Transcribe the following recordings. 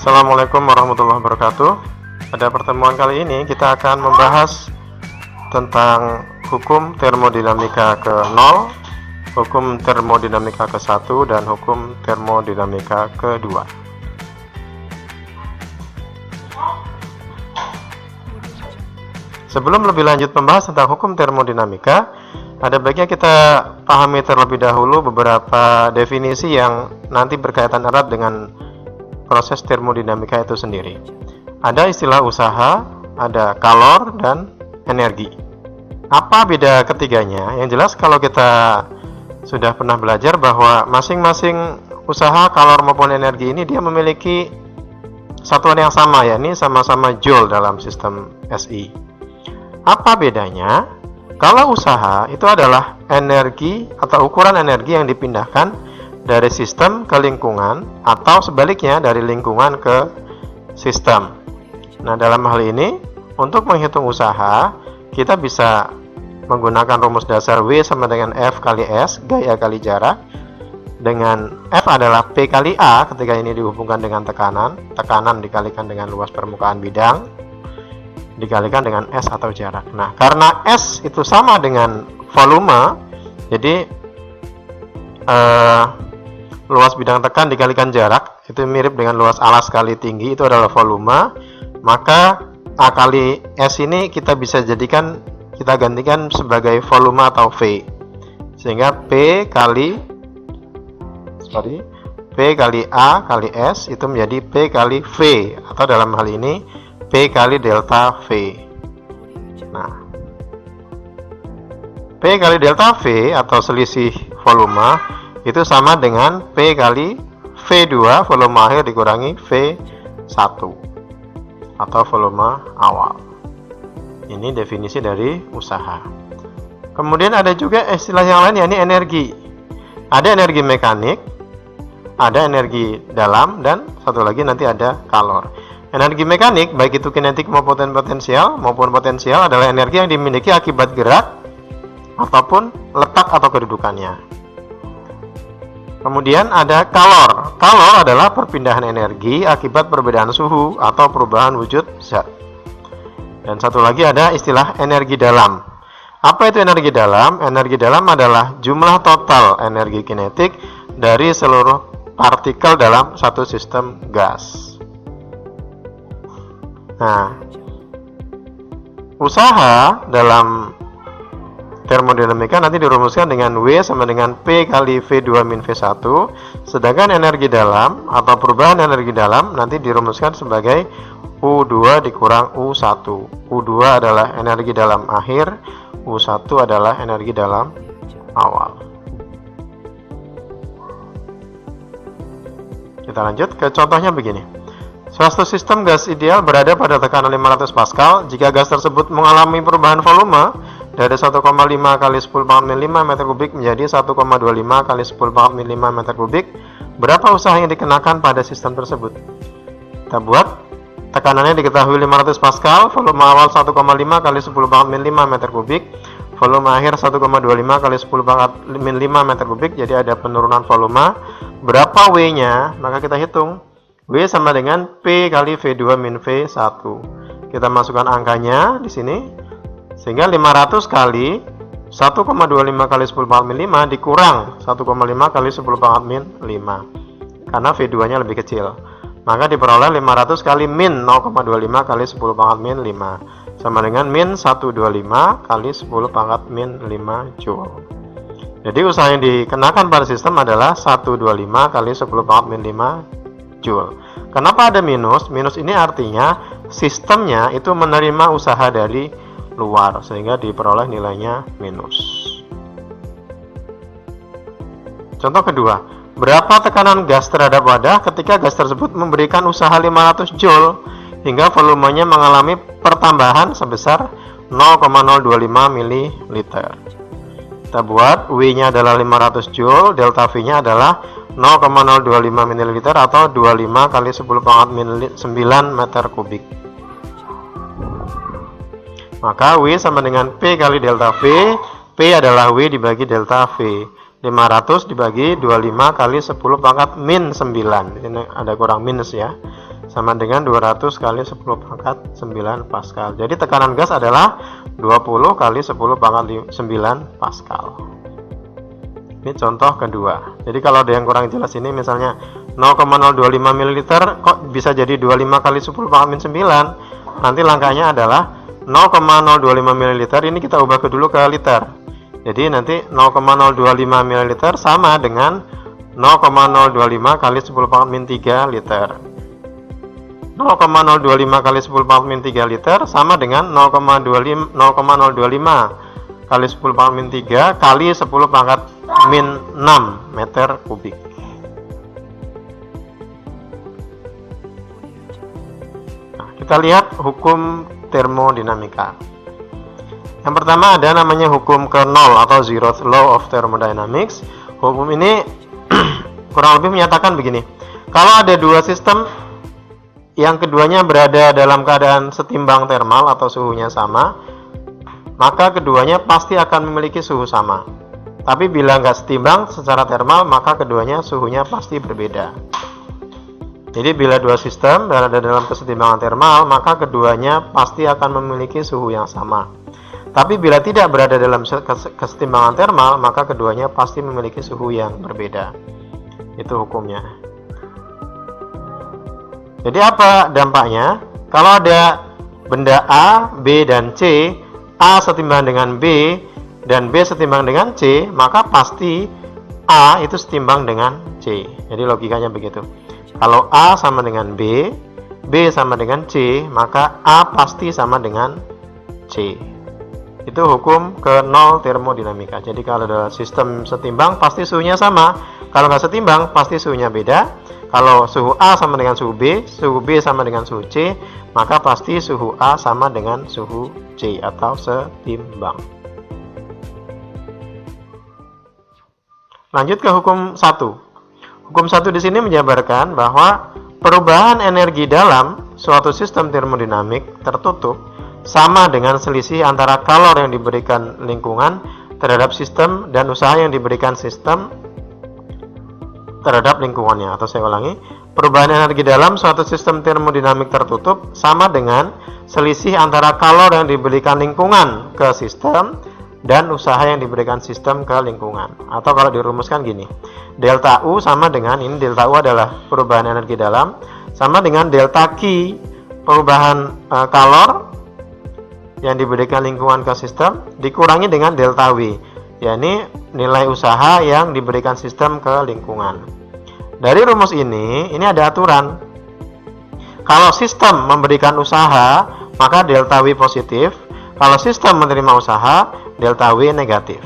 Assalamualaikum warahmatullahi wabarakatuh. Pada pertemuan kali ini kita akan membahas tentang hukum termodinamika ke-0, hukum termodinamika ke-1, dan hukum termodinamika ke-2. Sebelum lebih lanjut membahas tentang hukum termodinamika, ada baiknya kita pahami terlebih dahulu beberapa definisi yang nanti berkaitan erat dengan proses termodinamika itu sendiri. Ada istilah usaha, ada kalor, dan energi. Apa beda ketiganya? Yang jelas kalau kita sudah pernah belajar bahwa masing-masing usaha, kalor maupun energi ini dia memiliki satuan yang sama, yakni sama-sama joule dalam sistem SI. Apa bedanya? Kalau usaha itu adalah energi atau ukuran energi yang dipindahkan dari sistem ke lingkungan atau sebaliknya dari lingkungan ke sistem. Nah, dalam hal ini untuk menghitung usaha kita bisa menggunakan rumus dasar W sama dengan F kali S, gaya kali jarak, dengan F adalah P kali A ketika ini dihubungkan dengan tekanan dikalikan dengan luas permukaan bidang dikalikan dengan S atau jarak. Nah, karena S itu sama dengan volume, jadi luas bidang tekan dikalikan jarak itu mirip dengan luas alas kali tinggi, itu adalah volume. Maka A kali S ini kita gantikan sebagai volume atau V, sehingga P kali A kali S itu menjadi P kali V, atau dalam hal ini P kali delta V. Nah, P kali delta V atau selisih volume itu sama dengan P kali V2 volume akhir dikurangi V1 atau volume awal. Ini definisi dari usaha. Kemudian ada juga istilah yang lain, yakni energi. Ada energi mekanik, ada energi dalam, dan satu lagi nanti ada kalor. Energi mekanik, baik itu kinetik maupun potensial adalah energi yang dimiliki akibat gerak ataupun letak atau kedudukannya. Kemudian ada kalor. Kalor adalah perpindahan energi akibat perbedaan suhu atau perubahan wujud zat. Dan satu lagi ada istilah energi dalam. Apa itu energi dalam? Energi dalam adalah jumlah total energi kinetik dari seluruh partikel dalam satu sistem gas. Nah, usaha dalam termodinamika nanti dirumuskan dengan W sama dengan P kali V2 min V1, sedangkan energi dalam atau perubahan energi dalam nanti dirumuskan sebagai U2 dikurang U1. U2 adalah energi dalam akhir, U1 adalah energi dalam awal. Kita lanjut ke contohnya begini. Suatu sistem gas ideal berada pada tekanan 500 Pascal. Jika gas tersebut mengalami perubahan volume dari 1,5 kali 10⁻⁵ meter kubik menjadi 1,25 kali 10⁻⁵ meter kubik, berapa usaha yang dikenakan pada sistem tersebut? Kita buat. Tekanannya diketahui 500 Pascal, volume awal 1,5 kali 10⁻⁵ meter kubik, volume akhir 1,25 kali 10⁻⁵ meter kubik. Jadi ada penurunan volume. Berapa W-nya? Maka kita hitung. W sama dengan P kali V2 min V1. Kita masukkan angkanya di sini, sehingga 500 kali 1,25 kali 10⁻⁵ dikurang 1,5 kali 10⁻⁵, karena V2 nya lebih kecil. Maka diperoleh 500 kali min 0,25 kali 10⁻⁵ sama dengan min 125 kali 10⁻⁵ joule. Jadi usaha yang dikenakan pada sistem adalah 125 kali 10⁻⁵ joule. Kenapa ada minus? Minus ini artinya sistemnya itu menerima usaha dari luar, sehingga diperoleh nilainya minus. Contoh kedua, berapa tekanan gas terhadap wadah ketika gas tersebut memberikan usaha 500 joule hingga volumenya mengalami pertambahan sebesar 0,025 ml. Kita buat, W-nya adalah 500 joule, delta V-nya adalah 0,025 ml atau 25 kali 10⁻⁹ meter kubik. Maka W sama dengan P kali delta V. P adalah W dibagi delta V. 500 dibagi 25 kali 10 pangkat min 9. Ini ada kurang minus ya. Sama dengan 200 kali 10 pangkat 9 Pascal. Jadi tekanan gas adalah 20 kali 10 pangkat 9 Pascal. Ini contoh kedua. Jadi kalau ada yang kurang jelas ini, misalnya 0,025 ml kok bisa jadi 25 kali 10 pangkat min 9. Nanti langkahnya adalah 0,025 ml ini kita ubah dulu ke liter. Jadi nanti 0,025 ml sama dengan 0,025 kali 10 pangkat min 3 liter. 0,025 kali 10 pangkat min 3 liter sama dengan 0,025 kali 10 pangkat min 3 kali 10 pangkat min 6 meter kubik. Nah, kita lihat hukum termodinamika. Yang pertama ada namanya hukum Kernel atau zeroth law of thermodynamics. Hukum ini kurang lebih menyatakan begini. Kalau ada dua sistem yang keduanya berada dalam keadaan setimbang termal atau suhunya sama, maka keduanya pasti akan memiliki suhu sama. Tapi bila nggak setimbang secara termal, maka keduanya suhunya pasti berbeda. Jadi bila dua sistem berada dalam kesetimbangan termal, maka keduanya pasti akan memiliki suhu yang sama. Tapi bila tidak berada dalam kesetimbangan termal, maka keduanya pasti memiliki suhu yang berbeda. Itu hukumnya. Jadi apa dampaknya? Kalau ada benda A, B, dan C, A setimbang dengan B, dan B setimbang dengan C, maka pasti A itu setimbang dengan C. Jadi logikanya begitu. Kalau A sama dengan B, B sama dengan C, maka A pasti sama dengan C. Itu hukum Kernel termodinamika. Jadi kalau ada sistem setimbang pasti suhunya sama. Kalau nggak setimbang pasti suhunya beda. Kalau suhu A sama dengan suhu B sama dengan suhu C, maka pasti suhu A sama dengan suhu C atau setimbang. Lanjut ke hukum 1. Hukum 1 di sini menjabarkan bahwa perubahan energi dalam suatu sistem termodinamik tertutup sama dengan selisih antara kalor yang diberikan lingkungan terhadap sistem dan usaha yang diberikan sistem terhadap lingkungannya. Atau saya ulangi, perubahan energi dalam suatu sistem termodinamik tertutup sama dengan selisih antara kalor yang diberikan lingkungan ke sistem dan usaha yang diberikan sistem ke lingkungan. Atau kalau dirumuskan gini, delta U sama dengan, ini delta U adalah perubahan energi dalam, sama dengan delta Q perubahan kalor yang diberikan lingkungan ke sistem dikurangi dengan delta W, yakni nilai usaha yang diberikan sistem ke lingkungan. Dari rumus ini ada aturan. Kalau sistem memberikan usaha, maka delta W positif. Kalau sistem menerima usaha, delta W negatif.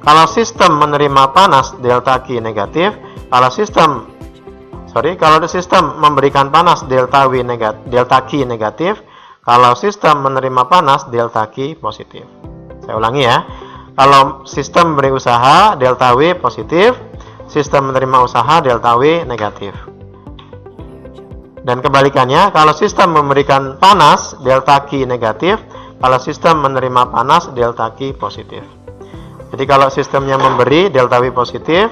Kalau sistem menerima panas, delta Q negatif. Kalau sistem memberikan panas, delta W negatif, delta Q negatif. Kalau sistem menerima panas, delta Q positif. Saya ulangi ya. Kalau sistem memberi usaha, delta W positif. Sistem menerima usaha, delta W negatif. Dan kebalikannya, kalau sistem memberikan panas, delta Q negatif. Kalau sistem menerima panas, delta Q positif. Jadi kalau sistemnya memberi, delta W positif.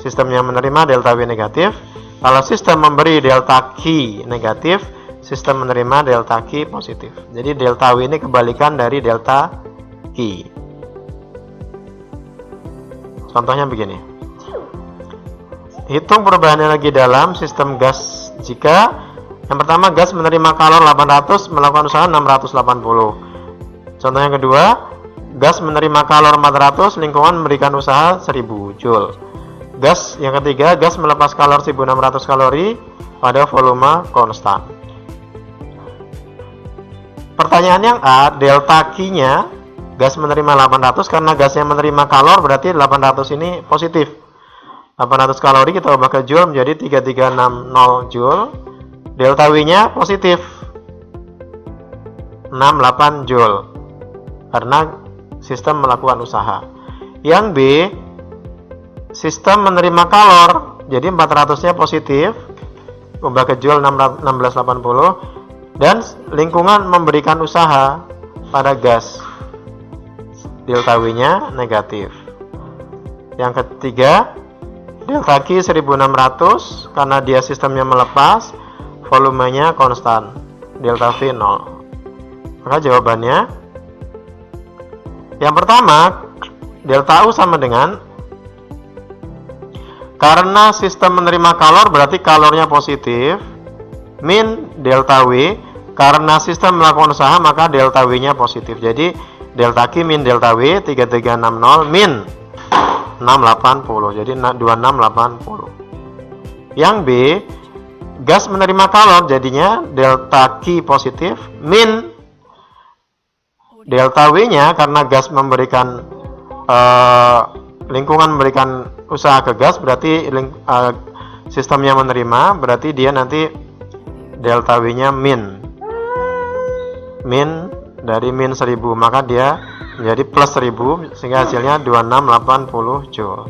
Sistemnya menerima, delta W negatif. Kalau sistem memberi, delta Q negatif. Sistem menerima, delta Q positif. Jadi delta W ini kebalikan dari delta Q. Contohnya begini. Hitung perubahan energi dalam sistem gas jika yang pertama gas menerima kalor 800 melakukan usaha 680. Contoh yang kedua, gas menerima kalor 400 lingkungan memberikan usaha 1000 Joule. Gas yang ketiga, gas melepas kalor 1600 kalori pada volume konstan. Pertanyaan yang A, delta Q-nya gas menerima 800 karena gasnya menerima kalor berarti 800 ini positif. 800 kalori kita ubah ke Joule menjadi 3360 Joule. Delta W-nya positif 68 Joule karena sistem melakukan usaha. Yang B, sistem menerima kalor jadi 400-nya positif, ubah ke Joule 1680. Dan lingkungan memberikan usaha pada gas, delta W-nya negatif. Yang ketiga, delta Q 1600 karena dia sistemnya melepas, volumenya konstan, delta V 0. Maka jawabannya yang pertama, delta U sama dengan, karena sistem menerima kalor berarti kalornya positif, min delta W, karena sistem melakukan usaha maka delta W nya positif. Jadi delta Q min delta W 3360 min 680, jadi 2680. Yang B, gas menerima kalor jadinya delta Q positif min delta W nya, karena gas memberikan lingkungan memberikan usaha ke gas, berarti sistemnya menerima, berarti dia nanti delta W nya min dari min 1000, maka dia menjadi plus 1000 sehingga hasilnya 2680 Joule.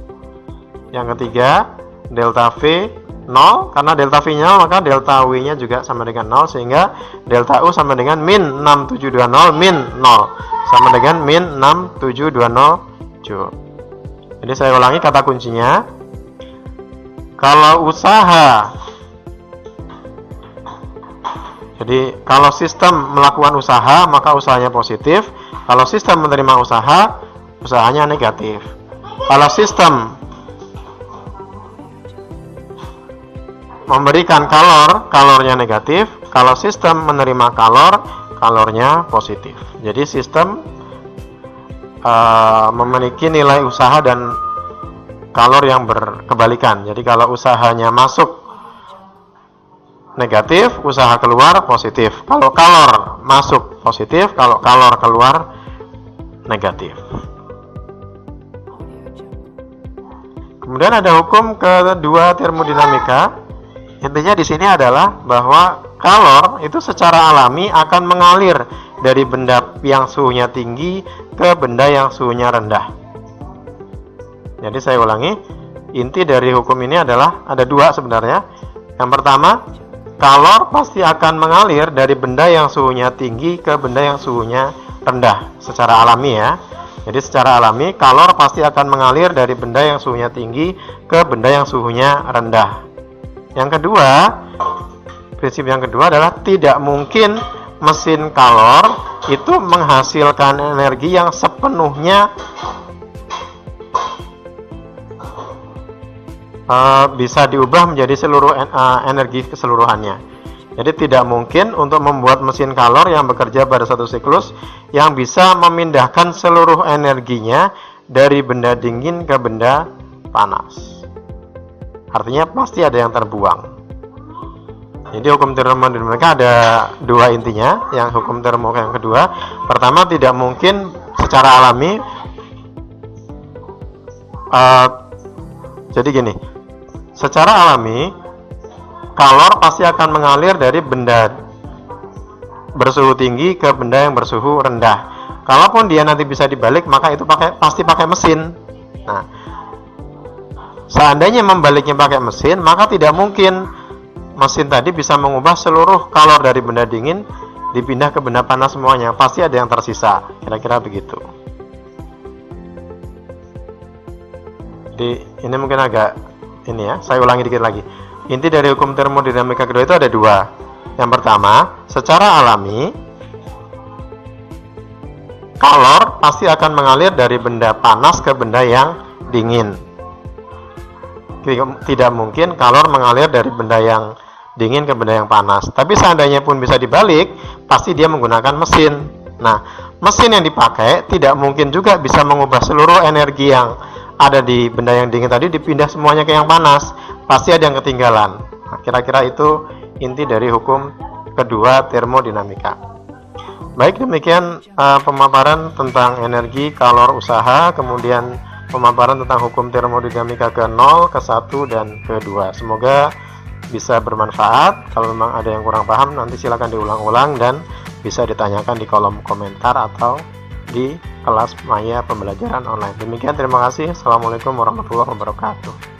Yang ketiga, delta V 0, karena delta V nya maka delta W nya juga sama dengan 0 sehingga delta U sama dengan min 6720 min 0 sama dengan min 6720 Joule. Jadi saya ulangi kata kuncinya. Kalau usaha, jadi kalau sistem melakukan usaha maka usahanya positif. Kalau sistem menerima usaha, usahanya negatif. Kalau sistem memberikan kalor, kalornya negatif. Kalau sistem menerima kalor, kalornya positif. Jadi sistem memiliki nilai usaha dan kalor yang berkebalikan. Jadi kalau usahanya masuk negatif, usaha keluar positif. Kalau kalor masuk positif, kalau kalor keluar negatif. Kemudian ada hukum kedua termodinamika. Intinya di sini adalah bahwa kalor itu secara alami akan mengalir dari benda yang suhunya tinggi ke benda yang suhunya rendah. Jadi saya ulangi, inti dari hukum ini adalah ada dua sebenarnya. Yang pertama, kalor pasti akan mengalir dari benda yang suhunya tinggi ke benda yang suhunya rendah secara alami ya. Jadi secara alami kalor pasti akan mengalir dari benda yang suhunya tinggi ke benda yang suhunya rendah. Yang kedua, prinsip yang kedua adalah tidak mungkin mesin kalor itu menghasilkan energi yang sepenuhnya bisa diubah menjadi seluruh energi keseluruhannya. Jadi tidak mungkin untuk membuat mesin kalor yang bekerja pada satu siklus yang bisa memindahkan seluruh energinya dari benda dingin ke benda panas. Artinya pasti ada yang terbuang. Jadi hukum termodinamika ada dua intinya. Yang hukum termodinamika yang kedua, pertama tidak mungkin secara alami. Jadi gini, secara alami kalor pasti akan mengalir dari benda bersuhu tinggi ke benda yang bersuhu rendah. Kalaupun dia nanti bisa dibalik, maka itu pasti pakai mesin. Nah, seandainya membaliknya pakai mesin, maka tidak mungkin mesin tadi bisa mengubah seluruh kalor dari benda dingin dipindah ke benda panas semuanya. Pasti ada yang tersisa. Kira-kira begitu. Jadi ini mungkin agak ini ya, saya ulangi dikit lagi. Inti dari hukum termodinamika kedua itu ada dua. Yang pertama, secara alami kalor pasti akan mengalir dari benda panas ke benda yang dingin. Tidak mungkin kalor mengalir dari benda yang dingin ke benda yang panas. Tapi seandainya pun bisa dibalik, pasti dia menggunakan mesin. Nah, mesin yang dipakai tidak mungkin juga bisa mengubah seluruh energi yang ada di benda yang dingin tadi dipindah semuanya ke yang panas. Pasti ada yang ketinggalan. Nah, kira-kira itu inti dari hukum kedua termodinamika. Baik, demikian pemaparan tentang energi, kalor, usaha, kemudian pemaparan tentang hukum termodinamika ke-0, ke-1, dan ke-2. Semoga bisa bermanfaat. Kalau memang ada yang kurang paham, nanti silakan diulang-ulang dan bisa ditanyakan di kolom komentar atau di kelas Maya pembelajaran online. Demikian, terima kasih. Assalamualaikum warahmatullahi wabarakatuh.